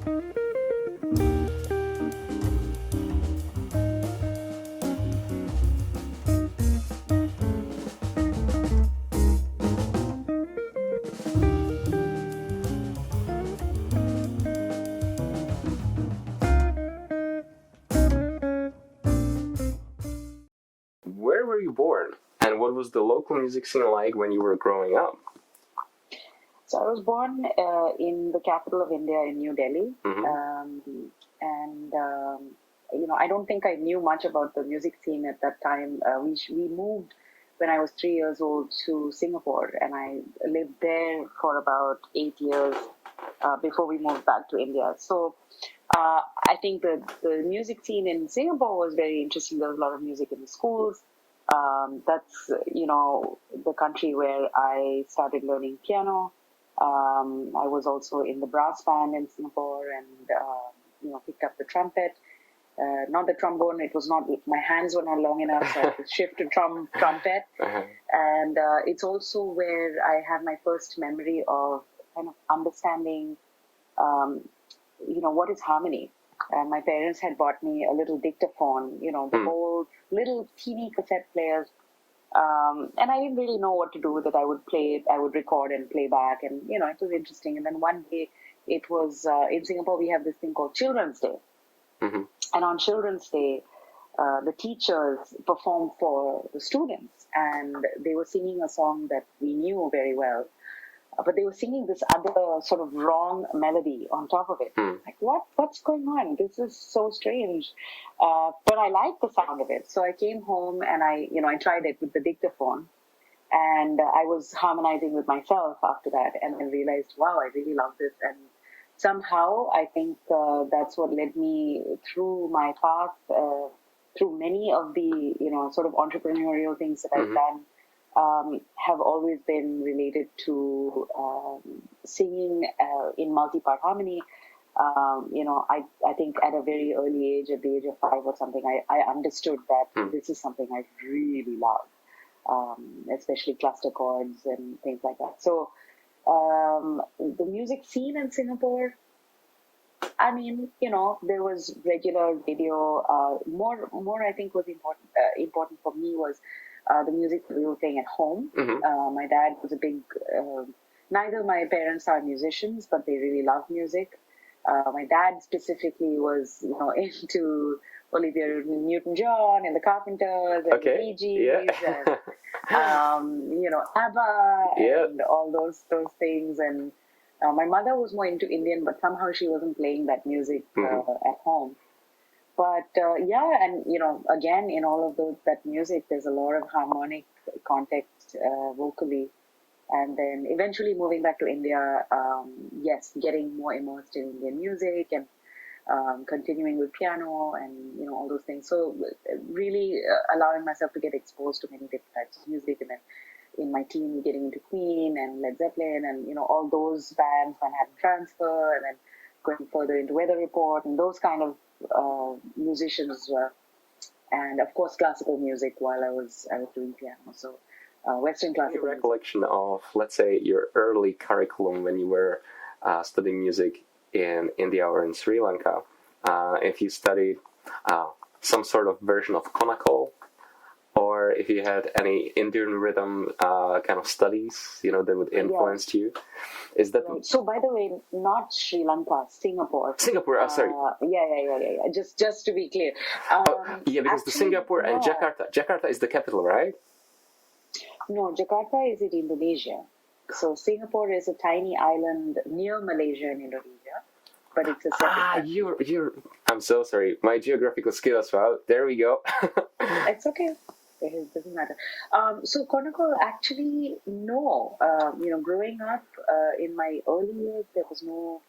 Where were you born, and what was the local music scene like when you were growing up? So I was born in the capital of India, in New Delhi, I don't think I knew much about the music scene at that time. We moved when I was 3 years old to Singapore, and I lived there for about 8 years before we moved back to India. So I think the music scene in Singapore was very interesting. There was a lot of music in the schools. That's, the country where I started learning piano. I was also in the brass band in Singapore and, picked up the trumpet. Not the trombone. It was not, my hands were not long enough, so I had to shift to trumpet. And it's also where I have my first memory of kind of understanding, what is harmony. My parents had bought me a little dictaphone, the whole little teeny cassette players. And I didn't really know what to do with it. I would play it, I would record and play back, and, it was interesting. And then one day, it was, in Singapore, we have this thing called Children's Day. And on Children's Day, the teachers performed for the students, and they were singing a song that we knew very well. But they were singing this other sort of wrong melody on top of it. Like, what's going on? This is so strange. But I liked the sound of it. So I came home and I tried it with the dictaphone. And I was harmonizing with myself after that, and I realized, wow, I really love this. And somehow I think that's what led me through my path, through many of the, sort of entrepreneurial things that I've done. Have always been related to singing in multi-part harmony. I think at a very early age, at the age of 5 or something, I understood that this is something I really love, especially cluster chords and things like that. So the music scene in Singapore, I mean, there was regular radio. More I think was important for me was the music that we were playing at home. My dad was a big, neither of my parents are musicians, but they really loved music. My dad specifically was, into Olivia Newton-John and the Carpenters and the Bee Gees and, ABBA and all those things. And my mother was more into Indian, but somehow she wasn't playing that music at home. But and again, in all of that music, there's a lot of harmonic context vocally, and then eventually moving back to India, getting more immersed in Indian music and continuing with piano and all those things. So really allowing myself to get exposed to many different types of music, and then in my teen getting into Queen and Led Zeppelin and all those bands, Manhattan Transfer, and then going further into Weather Report and those kind of musicians as well, and of course classical music while I was doing piano. So Western classical. Your recollection of, let's say, your early curriculum when you were studying music in India or in Sri Lanka, if you studied some sort of version of Konakol, or if you had any Indian rhythm kind of studies, that would influence you. Is that right? So, by the way, not Sri Lanka, Singapore. Singapore, sorry. Yeah. Just to be clear. Because actually, the Singapore and Jakarta is the capital, right? No, Jakarta is in Indonesia. So Singapore is a tiny island near Malaysia and Indonesia, but it's a separate you're. I'm so sorry. My geographical skills. Well, there we go. It's okay. It doesn't matter. So Konakol, actually, no. Growing up in my early years, there was no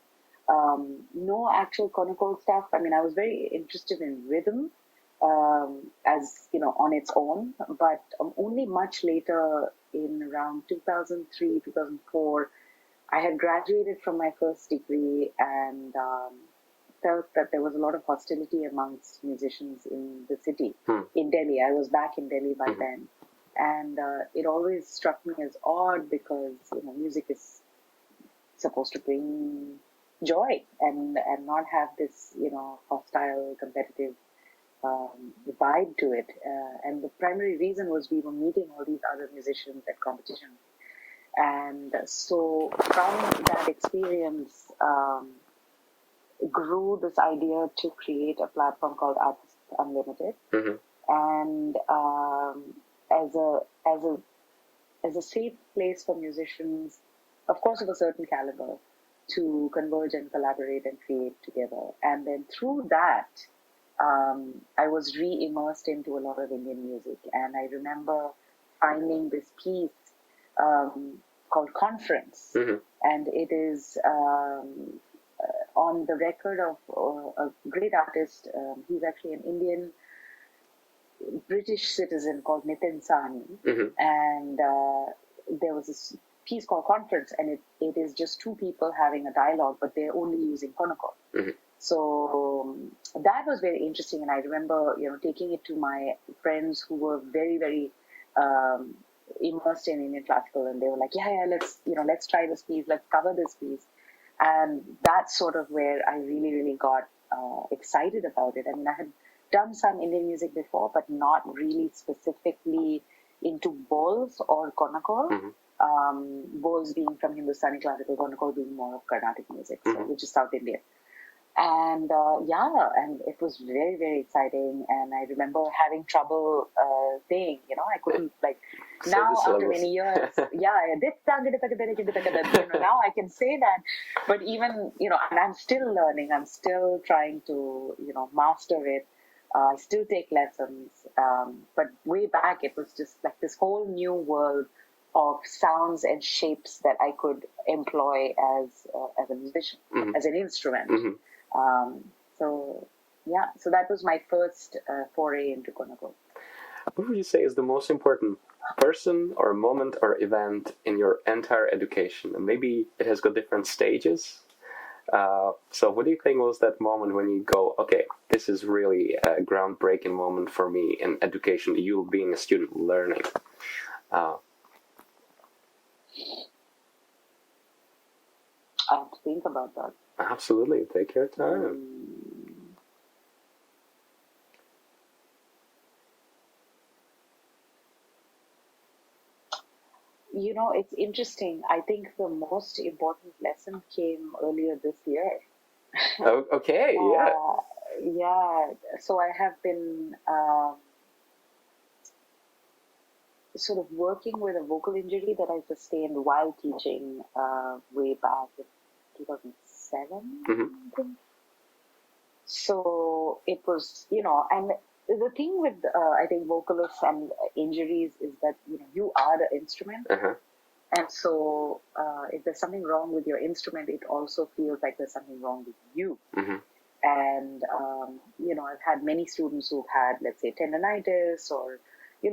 actual Konakol stuff. I mean, I was very interested in rhythm, as on its own, but only much later, in around 2003, 2004, I had graduated from my first degree and felt that there was a lot of hostility amongst musicians in the city, in Delhi. I was back in Delhi by then. And it always struck me as odd because, music is supposed to bring joy and not have this, hostile, competitive vibe to it. And the primary reason was we were meeting all these other musicians at competitions. And so from that experience grew this idea to create a platform called Artists Unlimited. Mm-hmm. And as a safe place for musicians, of course, of a certain caliber, to converge and collaborate and create together. And then through that, I was re-immersed into a lot of Indian music. And I remember finding this piece called Conference. Mm-hmm. And it is on the record of a great artist. He's actually an Indian British citizen called Nitin Sahni. Mm-hmm. And there was this piece called Conference, and it is just two people having a dialogue, but they're only using Konakol. Mm-hmm. So that was very interesting, and I remember, taking it to my friends who were very, very immersed in Indian classical, and they were like, yeah, let's try this piece, let's cover this piece. And that's sort of where I really, really got excited about it. I mean, I had done some Indian music before, but not really specifically into bowls or Konakol. Mm-hmm. Bowls being from Hindustani classical, Konakol being more of Carnatic music, so, Mm-hmm. which is South Indian. And and it was very, very exciting. And I remember having trouble saying, I couldn't now after many years, now I can say that. But even, and I'm still learning, I'm still trying to, master it. I still take lessons. But way back, it was just like this whole new world of sounds and shapes that I could employ as a musician, mm-hmm. as an instrument. Mm-hmm. So that was my first foray into Konakol. What would you say is the most important person or moment or event in your entire education? And maybe it has got different stages. So what do you think was that moment when you go, okay, this is really a groundbreaking moment for me in education, you being a student learning? I have to think about that. Absolutely, take your time. It's interesting. I think the most important lesson came earlier this year. Oh, okay, yeah. Yeah. So I have been sort of working with a vocal injury that I sustained while teaching way back in 2007, Mm-hmm. I think. So it was, and the thing with, I think, vocalists and injuries is that, you are the instrument. Uh-huh. And so if there's something wrong with your instrument, it also feels like there's something wrong with you. Mm-hmm. And, I've had many students who've had, let's say, tendonitis or,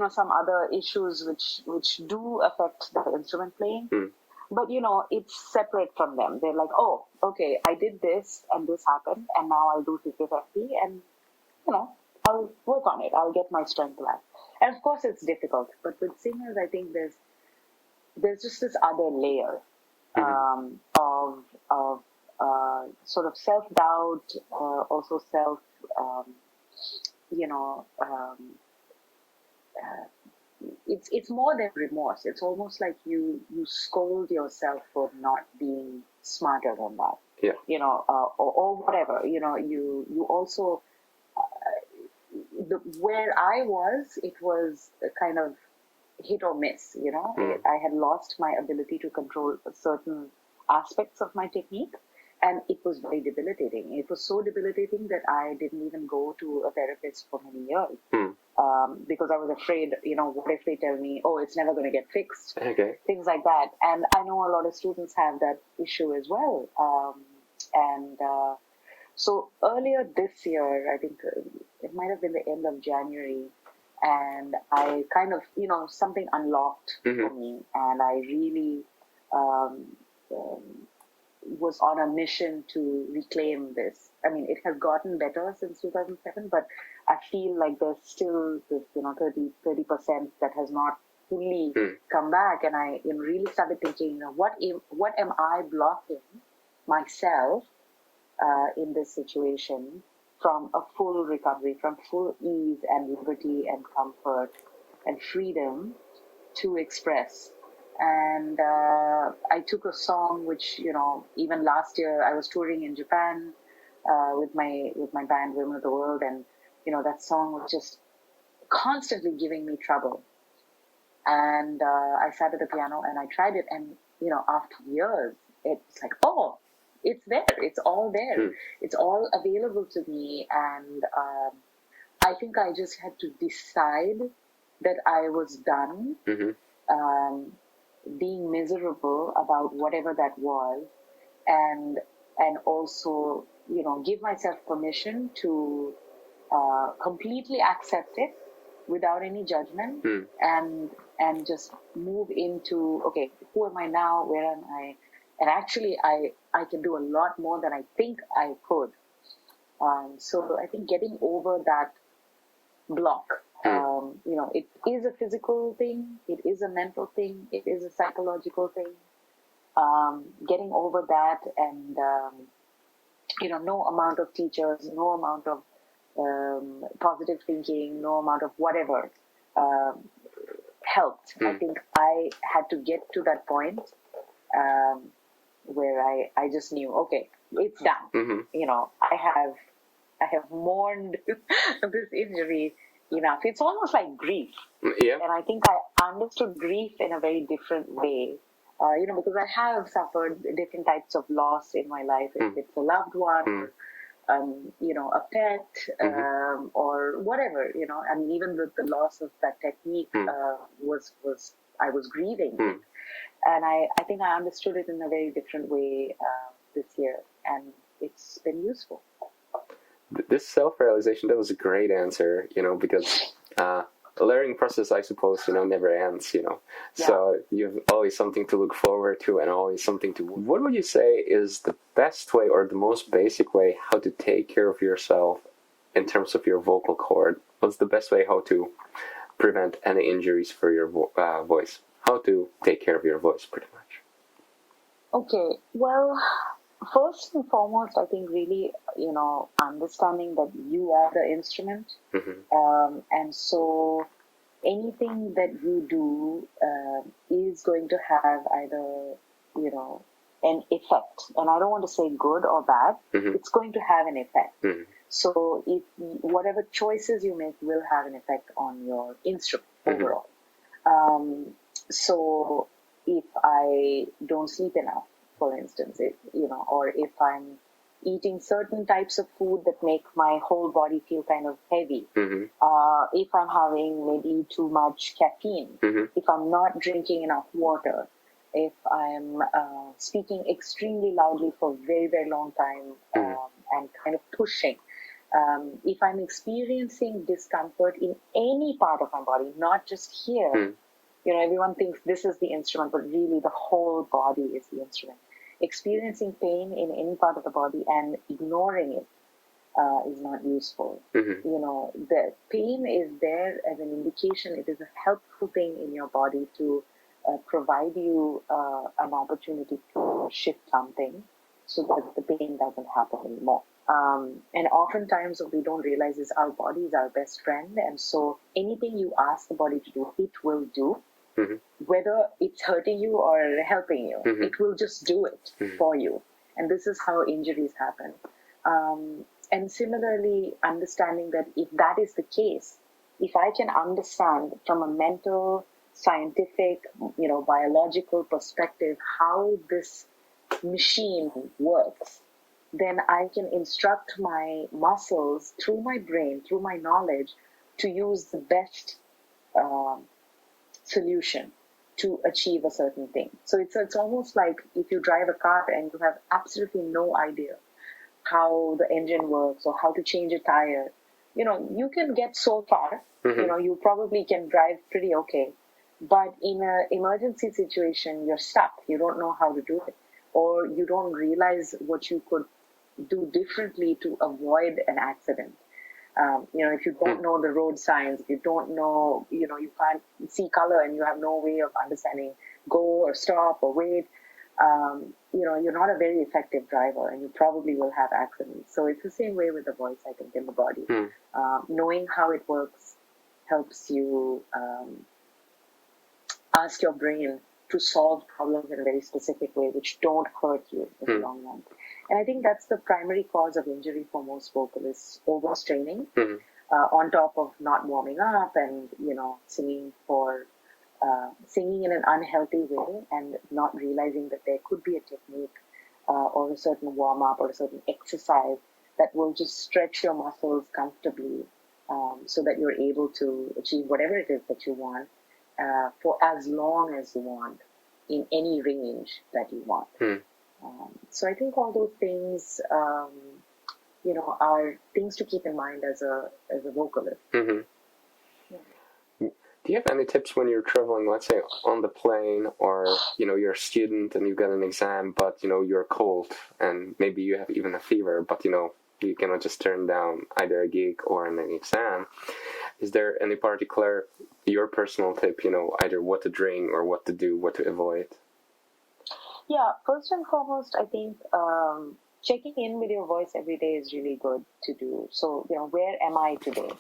some other issues which do affect the instrument playing. Mm. But, it's separate from them. They're like, oh, okay, I did this and this happened, and now I'll do physiotherapy and, I'll work on it. I'll get my strength back. And of course, it's difficult. But with singers, I think there's just this other layer of sort of self-doubt, also it's more than remorse. It's almost like you scold yourself for not being smarter than that. Yeah. Or whatever. You also where I was, it was a kind of hit or miss. I had lost my ability to control certain aspects of my technique, and it was very debilitating. It was so debilitating that I didn't even go to a therapist for many years. Because I was afraid, what if they tell me, oh, it's never going to get fixed? Okay. Things like that. And I know a lot of students have that issue as well. So earlier this year, I think it might have been the end of January, and I kind of, something unlocked for me, and I really was on a mission to reclaim this. I mean, it has gotten better since 2007, but I feel like there's still this, 30% that has not fully come back. And I really started thinking, what am I blocking myself in this situation from a full recovery, from full ease and liberty and comfort and freedom to express. And I took a song which, even last year I was touring in Japan with my band Women of the World, and that song was just constantly giving me trouble. And I sat at the piano and I tried it, and after years, it's like, oh, it's there, it's all there, it's all available to me. And I think I just had to decide that I was done being miserable about whatever that was, and also give myself permission to completely accept it without any judgment, and just move into, okay, who am I now, where am I, and actually I can do a lot more than I think I could. So I think getting over that block, it is a physical thing, it is a mental thing, it is a psychological thing. Getting over that, and no amount of teachers, no amount of positive thinking, no amount of whatever helped. I think I had to get to that point where I just knew, okay, it's done. I have mourned this injury enough. It's almost like grief. Yeah. And I think I understood grief in a very different way. Because I have suffered different types of loss in my life. If it's a loved one, a pet, or whatever, I mean, even the loss of that technique was I was grieving. And I think I understood it in a very different way this year, and it's been useful. This self-realization, that was a great answer, because the learning process, I suppose, never ends, Yeah. So you have always something to look forward to and always something to... What would you say is the best way or the most basic way how to take care of yourself in terms of your vocal cord? What's the best way how to prevent any injuries for your voice? How to take care of your voice, pretty much. Okay, well, first and foremost, I think really, understanding that you are the instrument. And so anything that you do is going to have either, an effect. And I don't want to say good or bad. It's going to have an effect. So if whatever choices you make will have an effect on your instrument overall. So if I don't sleep enough, for instance, or if I'm eating certain types of food that make my whole body feel kind of heavy, if I'm having maybe too much caffeine, if I'm not drinking enough water, if I'm speaking extremely loudly for a very, very long time and kind of pushing, if I'm experiencing discomfort in any part of my body, not just here, everyone thinks this is the instrument, but really the whole body is the instrument. Experiencing pain in any part of the body and ignoring it is not useful. The pain is there as an indication. It is a helpful thing in your body to provide you an opportunity to shift something so that the pain doesn't happen anymore. And oftentimes what we don't realize is our body is our best friend, and so anything you ask the body to do, it will do. Whether it's hurting you or helping you, it will just do it for you. And this is how injuries happen. And similarly, understanding that if that is the case, if I can understand from a mental, scientific, biological perspective how this machine works, then I can instruct my muscles through my brain, through my knowledge, to use the best solution to achieve a certain thing. So it's almost like if you drive a car and you have absolutely no idea how the engine works or how to change a tire, you can get so far. You probably can drive pretty okay. But in an emergency situation, you're stuck. You don't know how to do it. Or you don't realize what you could do differently to avoid an accident. If you don't know the road signs, if you don't know, you can't see color and you have no way of understanding go or stop or wait, you're not a very effective driver, and you probably will have accidents. So it's the same way with the voice, I think, in the body. Knowing how it works helps you ask your brain to solve problems in a very specific way, which don't hurt you in the long run. And I think that's the primary cause of injury for most vocalists: overstraining, on top of not warming up and singing in an unhealthy way, and not realizing that there could be a technique or a certain warm up or a certain exercise that will just stretch your muscles comfortably, so that you're able to achieve whatever it is that you want for as long as you want, in any range that you want. So I think all those things, are things to keep in mind as a vocalist. Do you have any tips when you're traveling, let's say on the plane, or you're a student and you've got an exam, but you're cold and maybe you have even a fever, but you cannot just turn down either a gig or an exam? Is there any particular, your personal tip, either what to drink or what to do, what to avoid? Yeah, first and foremost, I think checking in with your voice every day is really good to do. So, where am I today?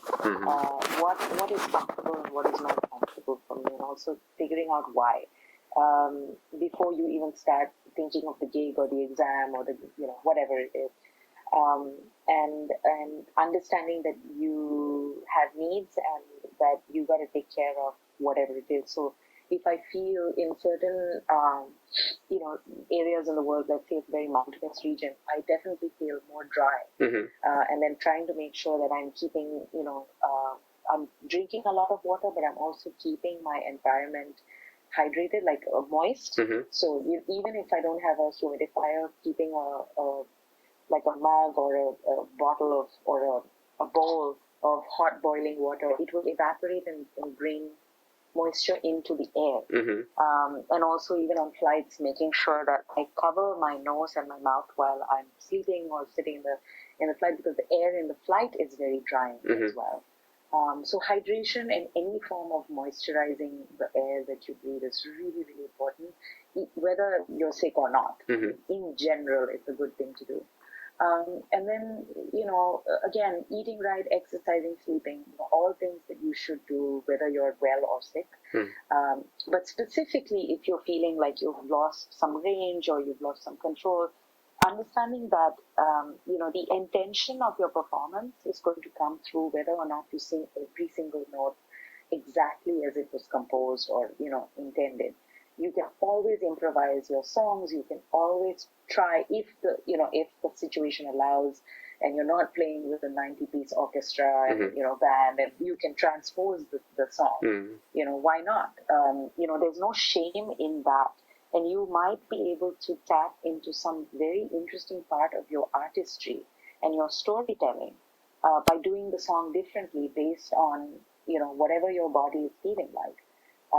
What is comfortable and what is not comfortable for me, and also figuring out why before you even start thinking of the gig or the exam or the whatever it is, and understanding that you have needs and that you got to take care of whatever it is. So if I feel in certain areas in the world, let's say it's a very mountainous region, I definitely feel more dry, and then trying to make sure that I'm keeping I'm drinking a lot of water, but I'm also keeping my environment hydrated, like moist. So even if I don't have a humidifier, keeping a mug or a bottle of or a bowl of hot boiling water, it will evaporate and bring moisture into the air. And also even on flights, making sure that I cover my nose and my mouth while I'm sleeping or sitting in the flight, because the air in the flight is very drying as well. So hydration and any form of moisturizing the air that you breathe is really, really important, whether you're sick or not. In general, it's a good thing to do. And then, again, eating right, exercising, sleeping, all things that you should do, whether you're well or sick. But specifically, if you're feeling like you've lost some range or you've lost some control, understanding that, the intention of your performance is going to come through whether or not you sing every single note exactly as it was composed or, intended. You can always improvise your songs. You can always try, if the situation allows, and you're not playing with a 90-piece orchestra and band, and you can transpose the song. Why not? There's no shame in that, and you might be able to tap into some very interesting part of your artistry and your storytelling by doing the song differently based on whatever your body is feeling like. A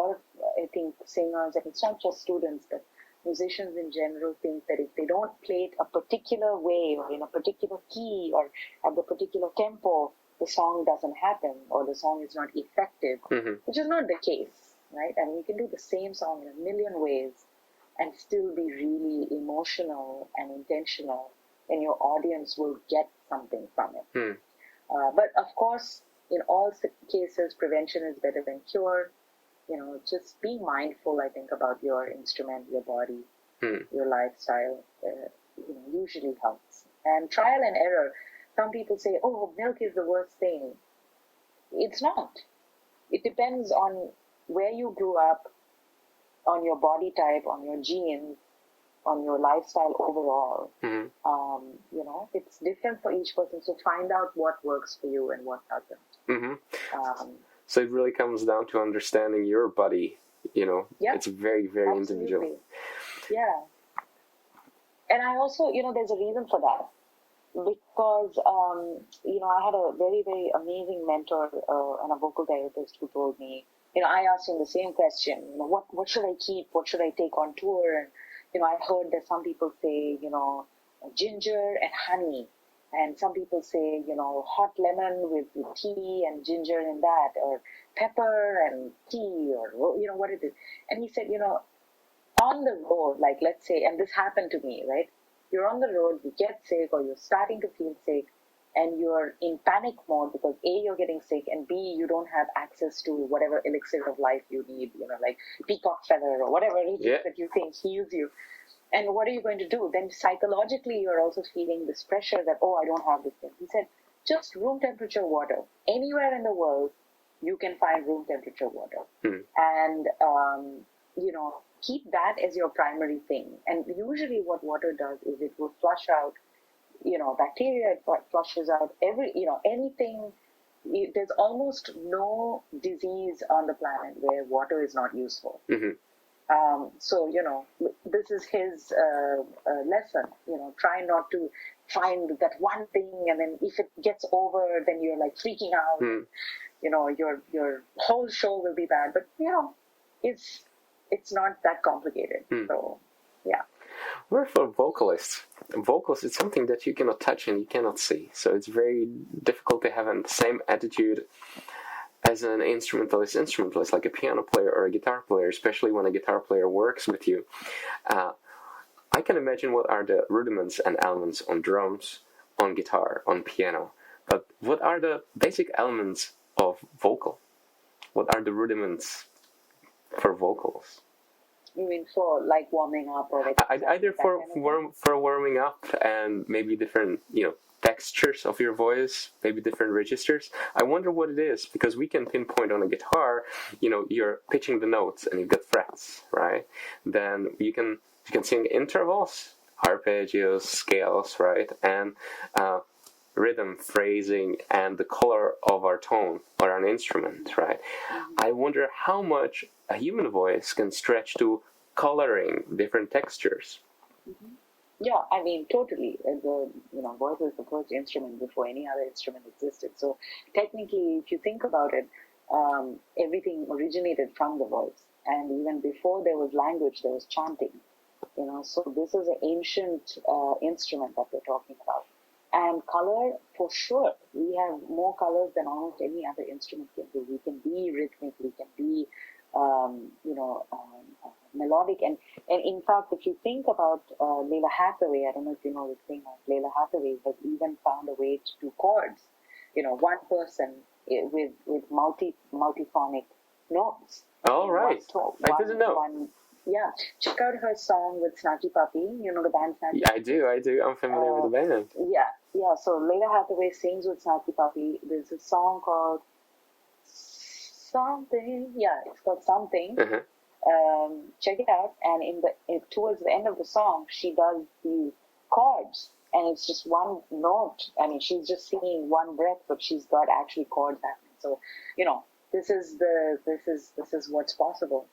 lot of, I think, singers, and it's not just students, but musicians in general, think that if they don't play it a particular way or in a particular key or at the particular tempo, the song doesn't happen or the song is not effective, which is not the case, right? I mean, you can do the same song in a million ways and still be really emotional and intentional, and your audience will get something from it. But of course, in all cases, prevention is better than cure. Just being mindful, I think, about your instrument, your body, your lifestyle, usually helps. And trial and error. Some people say, oh, milk is the worst thing. It's not. It depends on where you grew up, on your body type, on your genes, on your lifestyle overall. It's different for each person. So find out what works for you and what doesn't. So it really comes down to understanding your body. It's very, very individual. Yeah. And I also, there's a reason for that. Because, I had a very, very amazing mentor and a vocal therapist who told me, I asked him the same question, what should I keep? What should I take on tour? And, I heard that some people say, ginger and honey. And some people say, hot lemon with tea and ginger in that, or pepper and tea, or, what it is. And he said, on the road, like let's say, and this happened to me, right? You're on the road, you get sick, or you're starting to feel sick, and you're in panic mode because A, you're getting sick, and B, you don't have access to whatever elixir of life you need, like peacock feather or whatever it is that you think heals you. And what are you going to do? Then psychologically, you're also feeling this pressure that, oh, I don't have this thing. He said, just room temperature water. Anywhere in the world, you can find room temperature water. And, keep that as your primary thing. And usually what water does is it will flush out, bacteria, it flushes out anything. There's almost no disease on the planet where water is not useful. So, this is his lesson, try not to find that one thing, and then if it gets over, then you're like freaking out. Your whole show will be bad. But, it's not that complicated. So, yeah. Where for vocalists, it's something that you cannot touch and you cannot see. So it's very difficult to have the same attitude as an instrumentalist, like a piano player or a guitar player, especially when a guitar player works with you. I can imagine what are the rudiments and elements on drums, on guitar, on piano. But what are the basic elements of vocal? What are the rudiments for vocals? You mean for like warming up or either for warming up and maybe different textures of your voice, maybe different registers. I wonder what it is, because we can pinpoint on a guitar, you're pitching the notes and you've got frets, right? Then you can sing intervals, arpeggios, scales, right? And rhythm, phrasing, and the color of our tone or an instrument, right? I wonder how much a human voice can stretch to coloring different textures. Yeah, I mean, totally. Voice is the first instrument before any other instrument existed. So technically, if you think about it, everything originated from the voice. And even before there was language, there was chanting. So this is an ancient instrument that we're talking about. And color, for sure, we have more colors than almost any other instrument can do. We can be rhythmic, we can be, melodic. And in fact, if you think about Leela Hathaway, I don't know if you know the thing, Leela Hathaway has even found a way to do chords. One person with multiphonic notes. Oh, right. I didn't know. Yeah, check out her song with Snarky Puppy. You know the band Snarky Puppy? I do. I'm familiar with the band. Yeah. So Leela Hathaway sings with Snarky Puppy. There's a song called Something. Yeah, it's called Something. Check it out. And towards the end of the song, she does these chords, and it's just one note. I mean, she's just singing one breath, but she's got actually chords happening. So this is what's possible.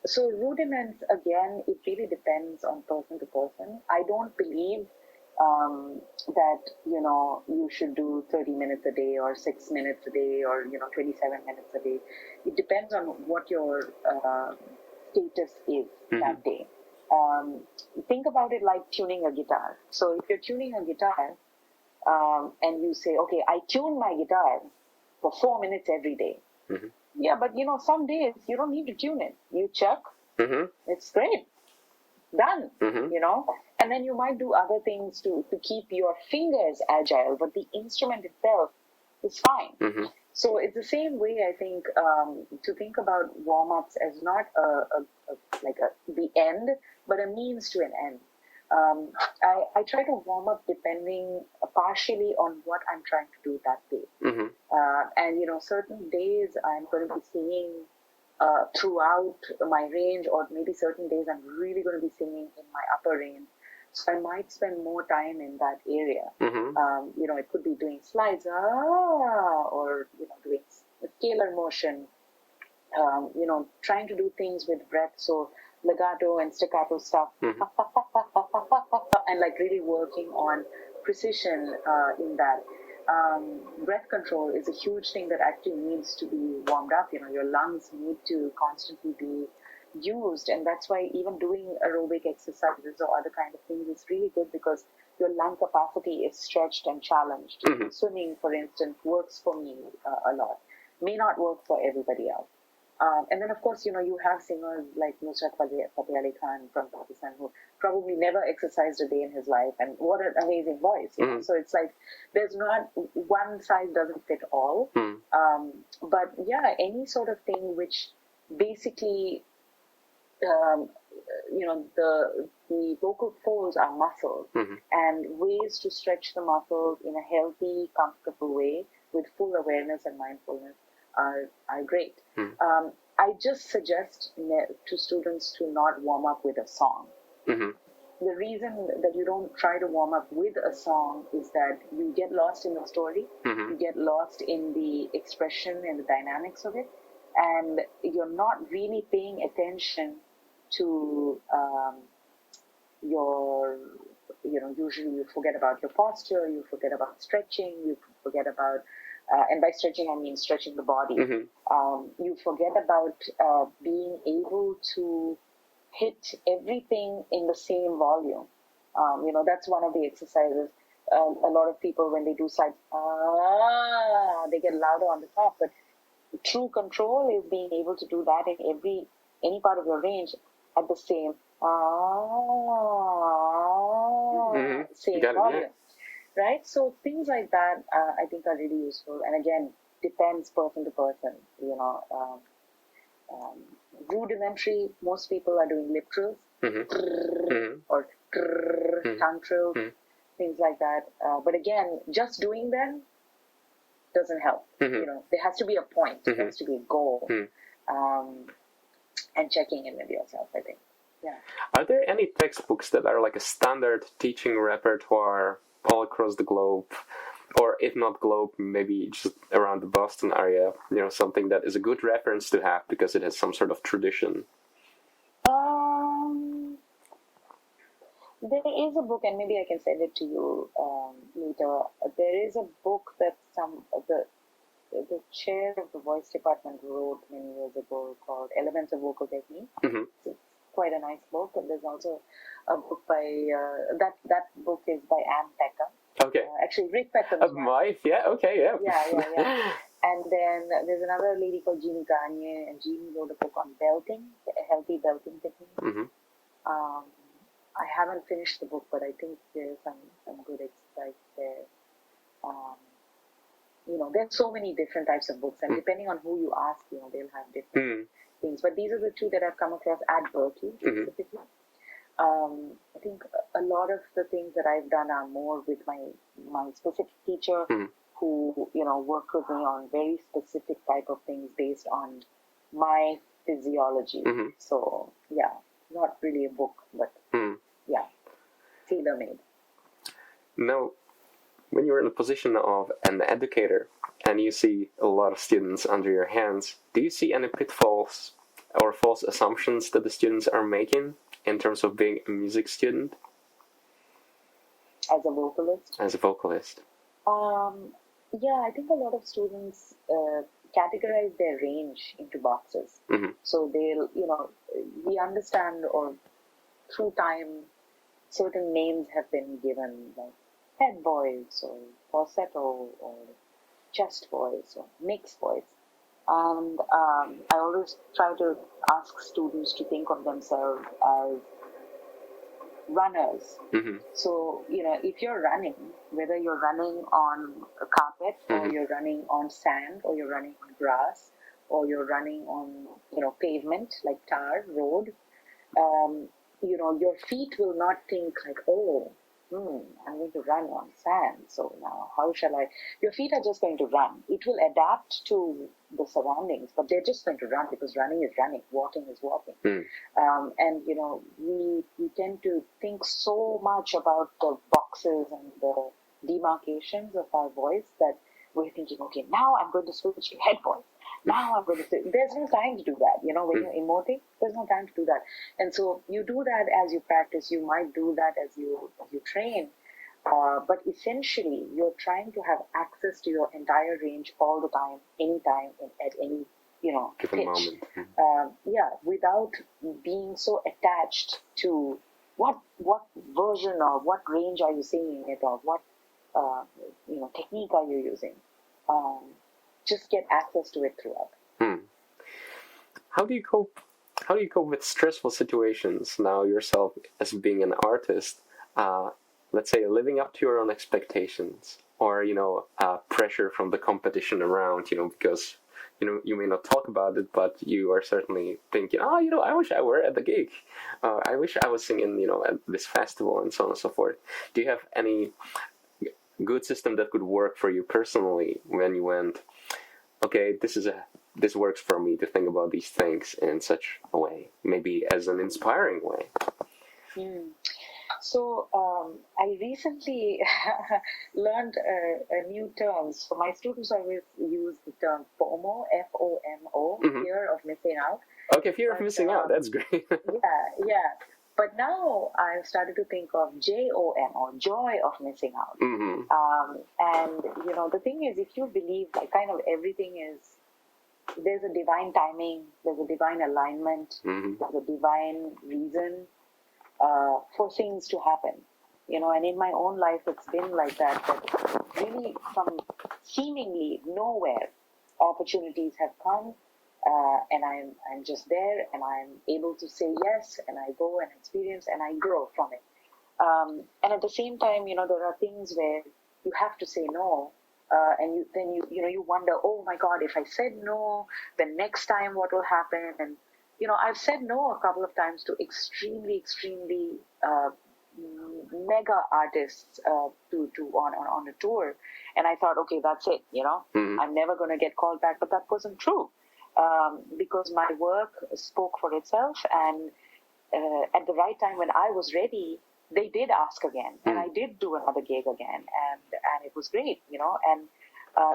So rudiments, again, it really depends on person to person. I don't believe that, you should do 30 minutes a day or 6 minutes a day or, 27 minutes a day. It depends on what your status is that day. Think about it like tuning a guitar. So if you're tuning a guitar and you say, okay, I tune my guitar for 4 minutes every day. Yeah, but some days you don't need to tune it. You check, it's great, done, and then you might do other things to keep your fingers agile, but the instrument itself is fine. So it's the same way, I think, to think about warm-ups as not the end, but a means to an end. I try to warm up depending partially on what I'm trying to do that day. And certain days I'm going to be singing throughout my range, or maybe certain days I'm really going to be singing in my upper range. So I might spend more time in that area. It could be doing slides, or doing scalar motion. Trying to do things with breath. So legato and staccato stuff, and like really working on precision in that. Breath control is a huge thing that actually needs to be warmed up. Your lungs need to constantly be used, and that's why even doing aerobic exercises or other kind of things is really good, because your lung capacity is stretched and challenged. Swimming, for instance, works for me a lot. May not work for everybody else. And then, of course, you have singers like Nusrat Fateh Ali Khan from Pakistan who probably never exercised a day in his life, and what an amazing voice. So it's like there's not one size doesn't fit all. But yeah, any sort of thing which basically, the vocal folds are muscles, and ways to stretch the muscles in a healthy, comfortable way with full awareness and mindfulness are great. I just suggest to students to not warm up with a song. The reason that you don't try to warm up with a song is that you get lost in the story, you get lost in the expression and the dynamics of it, and you're not really paying attention to usually you forget about your posture, you forget about stretching, you forget about, and by stretching I mean stretching the body. You forget about being able to hit everything in the same volume. That's one of the exercises. A lot of people, when they do sides, they get louder on the top, but true control is being able to do that in any part of your range at the same same volume. Right? So things like that I think are really useful, and again, depends person to person. Rudimentary, most people are doing lip trills or tongue trills, things like that. But again, just doing them doesn't help. There has to be a point, there has to be a goal, and checking in with yourself, I think. Yeah. Are there any textbooks that are like a standard teaching repertoire all across the globe, or if not globe, maybe just around the Boston area, something that is a good reference to have because it has some sort of tradition? There is a book, and maybe I can send it to you later. There is a book that the chair of the voice department wrote many years ago called Elements of Vocal Technique. It's quite a nice book, and there's also a book by that book is by Anne Peckham. Okay. Actually, Rick Peckham's wife. Yeah. Okay. Yeah. Yeah. And then there's another lady called Jeannie Gagne, and Jeannie wrote a book on belting, a healthy belting technique. I haven't finished the book, but I think there's some good exercise there. There's so many different types of books, and depending on who you ask, they'll have different things. But these are the two that I've come across at Berklee specifically. I think a lot of the things that I've done are more with my specific teacher who, worked with me on very specific type of things based on my physiology. So, yeah, not really a book, but yeah, tailor-made. Now, when you're in the position of an educator and you see a lot of students under your hands, do you see any pitfalls or false assumptions that the students are making in terms of being a music student? As a vocalist? As a vocalist. Yeah, I think a lot of students categorize their range into boxes. So they'll, we understand, or through time, certain names have been given, like head voice, or falsetto, or chest voice, or mixed voice. And I always try to ask students to think of themselves as runners. So, if you're running, whether you're running on a carpet, or you're running on sand, or you're running on grass, or you're running on, pavement, like tar, road, your feet will not think like, I'm going to run on sand, so now how shall I? Your feet are just going to run. It will adapt to the surroundings, but they're just going to run because running is running, walking is walking. And, we tend to think so much about the boxes and the demarcations of our voice that we're thinking, okay, now I'm going to switch to head voice. Now I'm going to say, there's no time to do that. When you're emoting, there's no time to do that. And so you do that as you practice. You might do that as you train. But essentially, you're trying to have access to your entire range all the time, anytime, at any, given pitch. moment. Without being so attached to what version or what range are you singing it, or what technique are you using. Just get access to it throughout. how do you cope? How do you cope with stressful situations now yourself as being an artist? Let's say living up to your own expectations, or pressure from the competition around. Because you may not talk about it, but you are certainly thinking, I wish I were at the gig. I wish I was singing, at this festival, and so on and so forth. Do you have any good system that could work for you personally when you went, okay, this works for me to think about these things in such a way, maybe as an inspiring way? So I recently learned a new term. So my students always use the term FOMO, FOMO, fear of missing out. Okay, fear of missing out. That's great. yeah. But now I've started to think of JOMO, joy of missing out. And the thing is, if you believe like kind of everything is, there's a divine timing, there's a divine alignment, there's a divine reason for things to happen, and in my own life it's been like that really from seemingly nowhere opportunities have come, and I'm just there, and I'm able to say yes, and I go and experience, and I grow from it. And at the same time, there are things where you have to say no, and you wonder, oh my God, if I said no, then next time what will happen? And I've said no a couple of times to extremely mega artists on a tour, and I thought, okay, that's it. I'm never going to get called back, but that wasn't true, because my work spoke for itself, and at the right time when I was ready, they did ask again, and I did do another gig again, and it was great, and.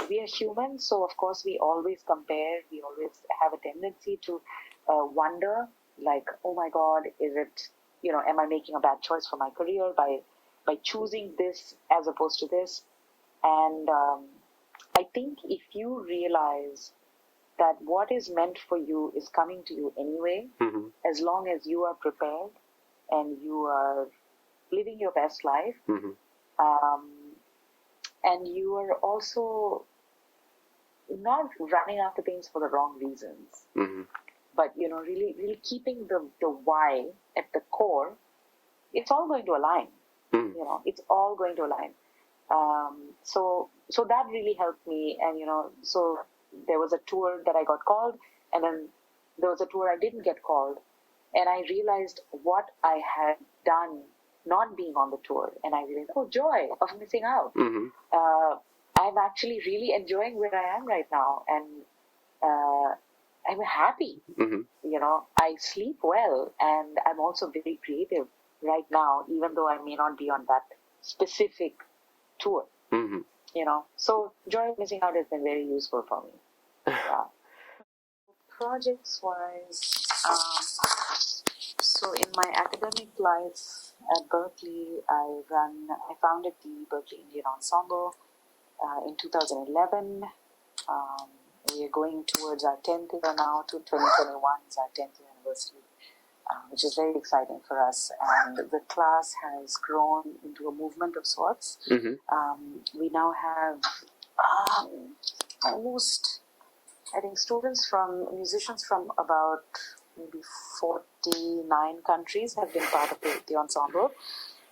We are human, so of course we always compare. We always have a tendency to wonder, like, oh my God, is it, am I making a bad choice for my career by choosing this as opposed to this? And I think if you realize that what is meant for you is coming to you anyway, as long as you are prepared and you are living your best life, and you are also not running after things for the wrong reasons, but really keeping the why at the core. It's all going to align. It's all going to align. So that really helped me. And so there was a tour that I got called, and then there was a tour I didn't get called, and I realized what I had done not being on the tour, and I realized, joy of missing out. I'm actually really enjoying where I am right now, and I'm happy. I sleep well, and I'm also very creative right now, even though I may not be on that specific tour. So joy of missing out has been very useful for me. Yeah. Projects wise, so in my academic life at Berklee, I founded the Berklee Indian Ensemble in 2011. We are going towards our 10th year now. To 2021 is our 10th year anniversary, which is very exciting for us. And the class has grown into a movement of sorts. We now have almost, I think, musicians from about maybe 49 countries have been part of the ensemble,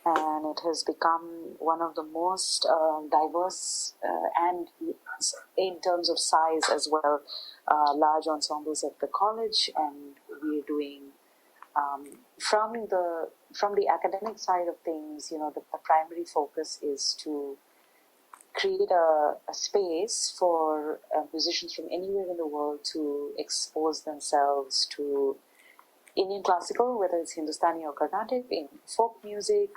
and it has become one of the most diverse and in terms of size as well, large ensembles at the college. And we're doing from the academic side of things, the primary focus is to create a space for musicians from anywhere in the world to expose themselves to Indian classical, whether it's Hindustani or Carnatic, in folk music,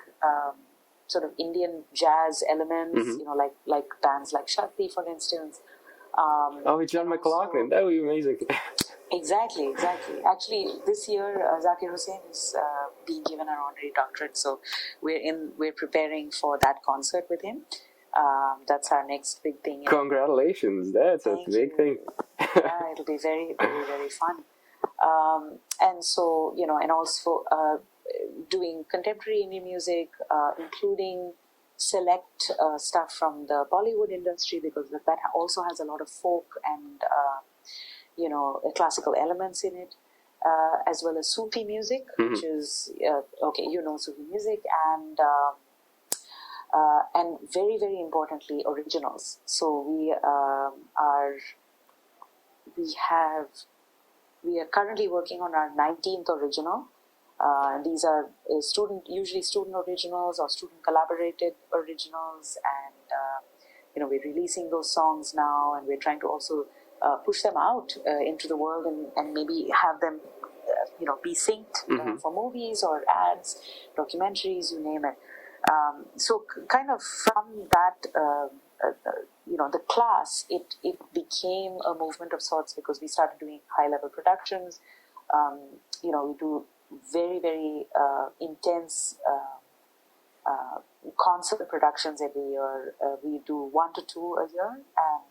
sort of Indian jazz elements, like bands like Shakti, for instance. John McLaughlin, that would be amazing. Exactly. Actually, this year Zakir Hussain is being given an honorary doctorate, so we're preparing for that concert with him. That's our next big thing. Congratulations! That's a big thing. Yeah, it'll be very, very, very fun. And so, and also doing contemporary Indian music, including select stuff from the Bollywood industry, because that also has a lot of folk and classical elements in it, as well as Sufi music, which is Sufi music, and very, very importantly, originals. So we are currently working on our 19th original. These are usually student originals or student collaborated originals, and we're releasing those songs now, and we're trying to also push them out into the world and maybe have them be synced for movies or ads, documentaries, you name it. So kind of from that, the class, it became a movement of sorts, because we started doing high-level productions. We do very, very intense concert productions every year. We do 1 to 2 a year, and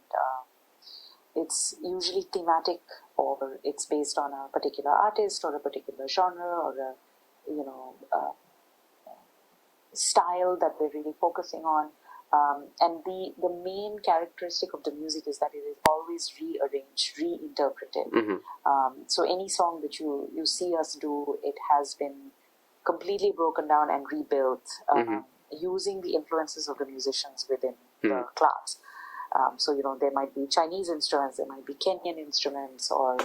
it's usually thematic, or it's based on a particular artist or a particular genre or a style that we're really focusing on. And the main characteristic of the music is that it is always rearranged, reinterpreted. So any song that you see us do, it has been completely broken down and rebuilt using the influences of the musicians within the class. So there might be Chinese instruments, there might be Kenyan instruments, or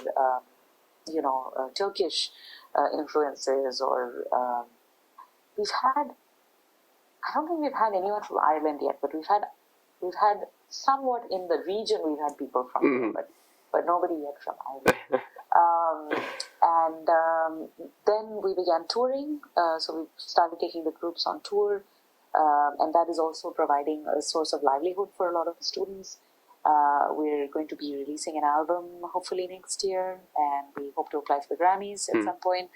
Turkish influences, or I don't think we've had anyone from Ireland yet, but we've had somewhat in the region. We've had people from there, but nobody yet from Ireland. Then we began touring, so we started taking the groups on tour, and that is also providing a source of livelihood for a lot of the students. We're going to be releasing an album hopefully next year, and we hope to apply for the Grammys at some point.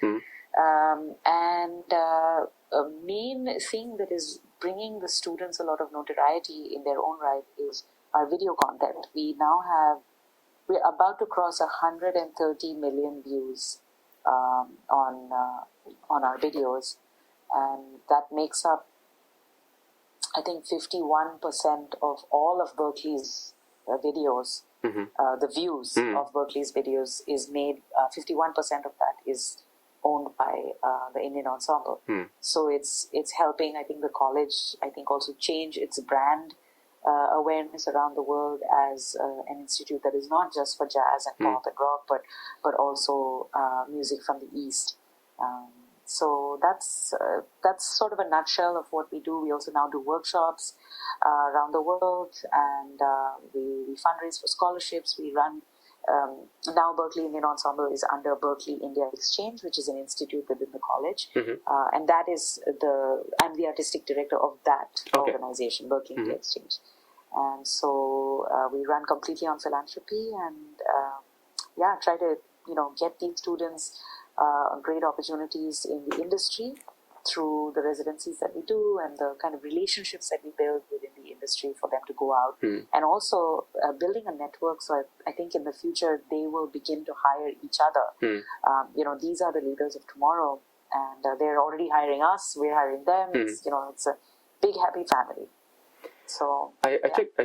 A main thing that is bringing the students a lot of notoriety in their own right is our video content. We're about to cross 130 million views on our videos, and that makes up, I think, 51% of all of Berklee's videos. The views of Berklee's videos is made, 51% of that is owned by the Indian Ensemble. So it's helping, I think, the college, also change its brand awareness around the world as an institute that is not just for jazz and pop and rock, but also music from the East. So that's sort of a nutshell of what we do. We also now do workshops around the world, and we fundraise for scholarships. We run now Berklee Indian Ensemble is under Berklee India Exchange, which is an institute within the college, and that is I'm the artistic director of that organization, Berklee India Exchange, and so we run completely on philanthropy, and try to get these students great opportunities in the industry through the residencies that we do and the kind of relationships that we build within the industry for them to go out, and also building a network. So I think in the future they will begin to hire each other. These are the leaders of tomorrow, and they're already hiring us. We're hiring them. It's a big happy family. So I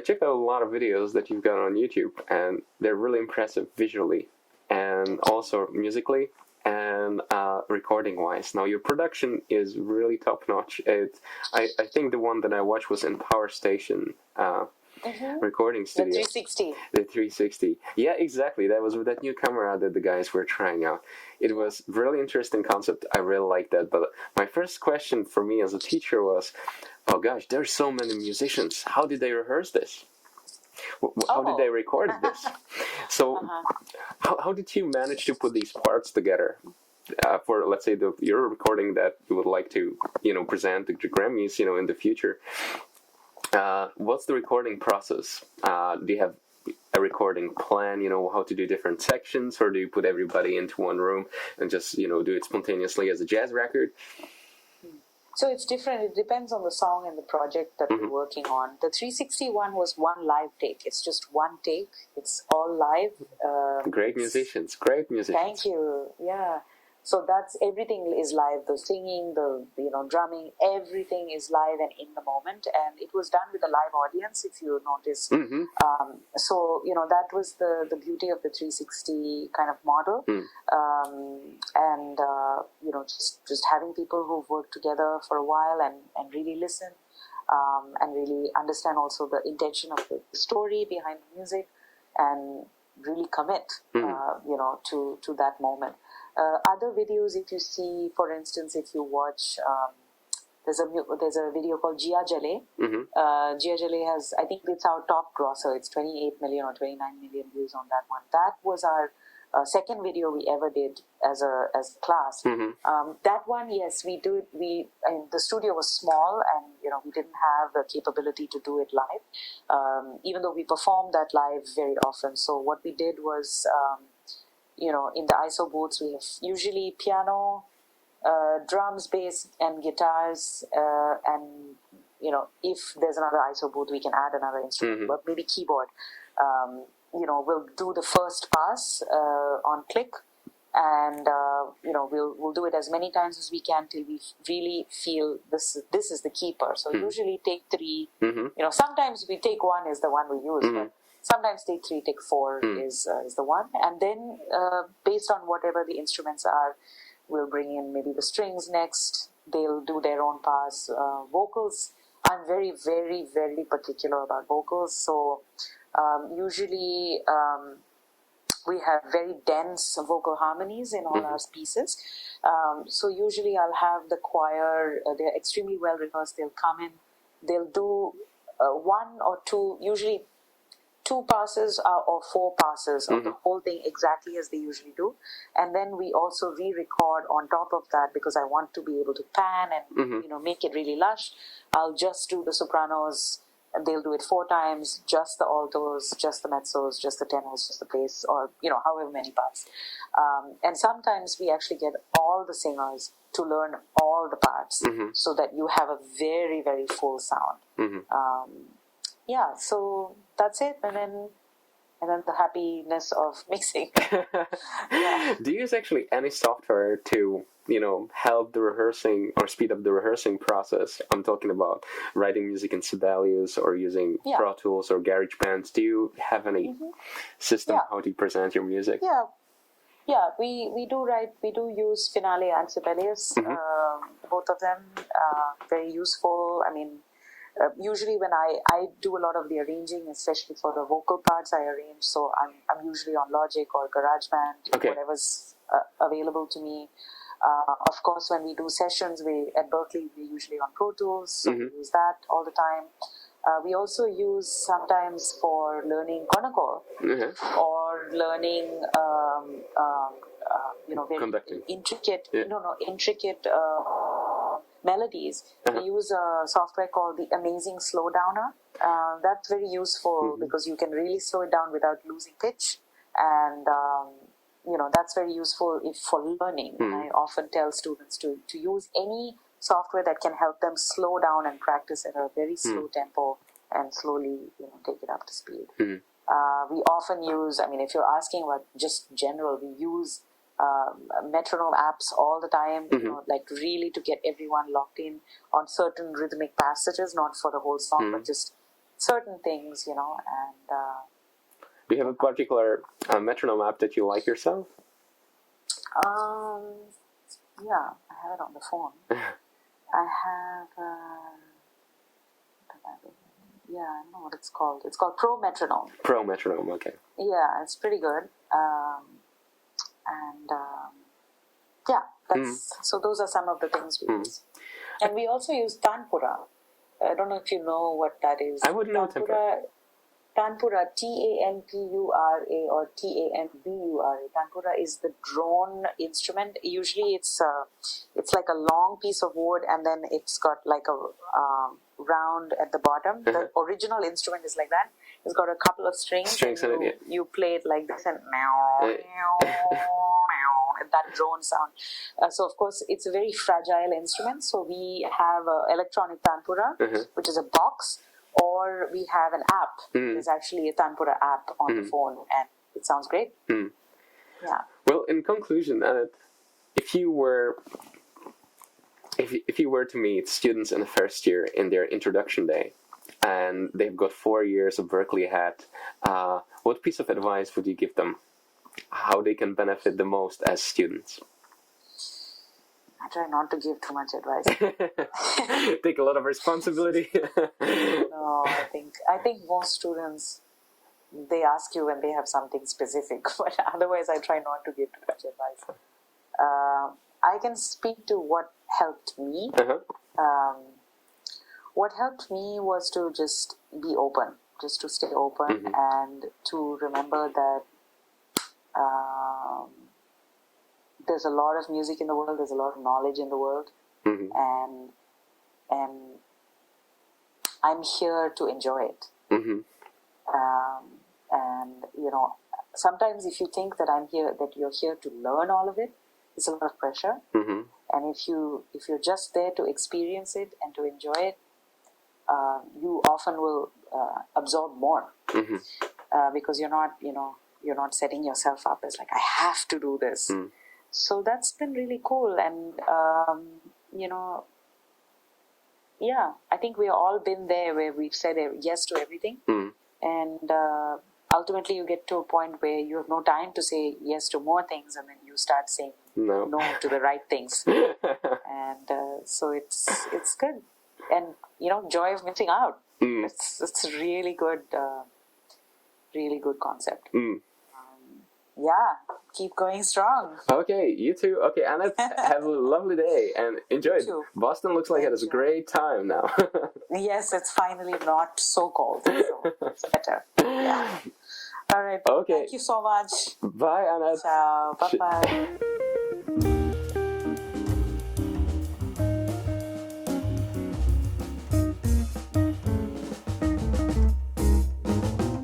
checked out a lot of videos that you've got on YouTube, and they're really impressive visually and also musically and recording wise. Now your production is really top notch. I think the one that I watched was in Power Station recording studio. The 360. The 360. Yeah, exactly. That was with that new camera that the guys were trying out. It was really interesting concept. I really liked that. But my first question for me as a teacher was, oh gosh, there's so many musicians. How did they rehearse this? How did they record this? So how did you manage to put these parts together for, let's say, your recording that you would like to, present to the Grammys, in the future? What's the recording process? Do you have a recording plan, how to do different sections, or do you put everybody into one room and just, do it spontaneously as a jazz record? So it's different. It depends on the song and the project that we're working on. The 361 was one live take. It's just one take. It's all live. Great musicians. Thank you. Yeah. So that's everything is live. The singing, the drumming, everything is live and in the moment. And it was done with a live audience, if you notice. So that was the beauty of the 360 kind of model. And just having people who've worked together for a while and really listen. And really understand also the intention of the story behind the music, and really commit, to that moment. Other videos, if you see, for instance, if you watch, there's a video called Jia Jale. Jia Jale has, I think it's our top grosser. It's 28 million or 29 million views on that one. That was our second video we ever did as a class. That one, yes, we do. The studio was small, and we didn't have the capability to do it live. Even though we performed that live very often. So what we did was, in the ISO booths, we have usually piano, drums, bass, and guitars, and if there's another ISO booth, we can add another instrument, but maybe keyboard. We'll do the first pass on click, and we'll do it as many times as we can till we really feel this is the keeper. So usually take 3. Sometimes we take 1 is the one we use, but sometimes take 3, take 4 is the one. And then based on whatever the instruments are, we'll bring in maybe the strings next. They'll do their own pass. Vocals, I'm very, very, very particular about vocals. So usually we have very dense vocal harmonies in all our pieces. So usually I'll have the choir, they're extremely well rehearsed. They'll come in, they'll do 1 or 2, usually 2 passes or 4 passes of the whole thing exactly as they usually do. And then we also re-record on top of that, because I want to be able to pan and make it really lush. I'll just do the sopranos, and they'll do it 4 times, just the altos, just the mezzos, just the tenors, just the bass, or however many parts. And sometimes we actually get all the singers to learn all the parts, so that you have a very, very full sound. So that's it, and then the happiness of mixing. Do you use actually any software to help the rehearsing or speed up the rehearsing process? I'm talking about writing music in Sibelius or using Pro Tools or GarageBand. Do you have any system how to present your music? We do use Finale and Sibelius, both of them, very useful. I mean, usually when I do a lot of the arranging, especially for the vocal parts I arrange, so I'm usually on Logic or GarageBand, whatever's available to me. Of course, when we do sessions, at Berklee, we're usually on Pro Tools, so we use that all the time. We also use sometimes for learning Konakol or learning, very intricate, intricate melodies. We use a software called the Amazing Slowdowner. That's very useful because you can really slow it down without losing pitch, and that's very useful for learning. And I often tell students to use any software that can help them slow down and practice at a very slow tempo and slowly take it up to speed. We often use, if you're asking about just general, we use metronome apps all the time, like really to get everyone locked in on certain rhythmic passages, not for the whole song, but just certain things, and do you have a particular metronome app that you like yourself? I have it on the phone. I have I don't know what it's called. It's called Pro Metronome. Pro Metronome, okay. Yeah, it's pretty good. So those are some of the things we use. And we also use Tanpura. I don't know if you know what that is. I wouldn't know Tanpura. Tanpura, T-A-N-P-U-R-A or T-A-N-B-U-R-A. Tanpura is the drone instrument. Usually it's like a long piece of wood, and then it's got like a round at the bottom. The original instrument is like that. It's got a couple of strings and you play it like this, and that drone sound. So of course it's a very fragile instrument. So we have electronic Tanpura, which is a box, or we have an app. There's actually a Tanpura app on the phone, and it sounds great. Yeah. Well, in conclusion, Annette, if you were if you were to meet students in the first year in their introduction day, and they've got 4 years of Berklee ahead, what piece of advice would you give them? How they can benefit the most as students? I try not to give too much advice. Take a lot of responsibility. No, I think most students, they ask you when they have something specific, but otherwise I try not to give too much advice. I can speak to what helped me. Uh-huh. What helped me was to just be open, just to stay open, and to remember that there's a lot of music in the world, there's a lot of knowledge in the world, and I'm here to enjoy it. And you know, sometimes if you think that you're here to learn all of it, it's a lot of pressure. And if you're just there to experience it and to enjoy it, you often will absorb more, because you're not setting yourself up as like, I have to do this. So that's been really cool. And I think we've all been there where we've said yes to everything, and ultimately you get to a point where you have no time to say yes to more things, and then you start saying no to the right things. And so it's good. And joy of missing out. It's a really good concept. Keep going strong. Okay, you too. Okay, Annette, have a lovely day and enjoy it. Boston looks like it has a great time now. Yes, it's finally not so cold, so it's better. Yeah. All right. Okay. Thank you so much. Bye, Annette. Ciao. Bye-bye.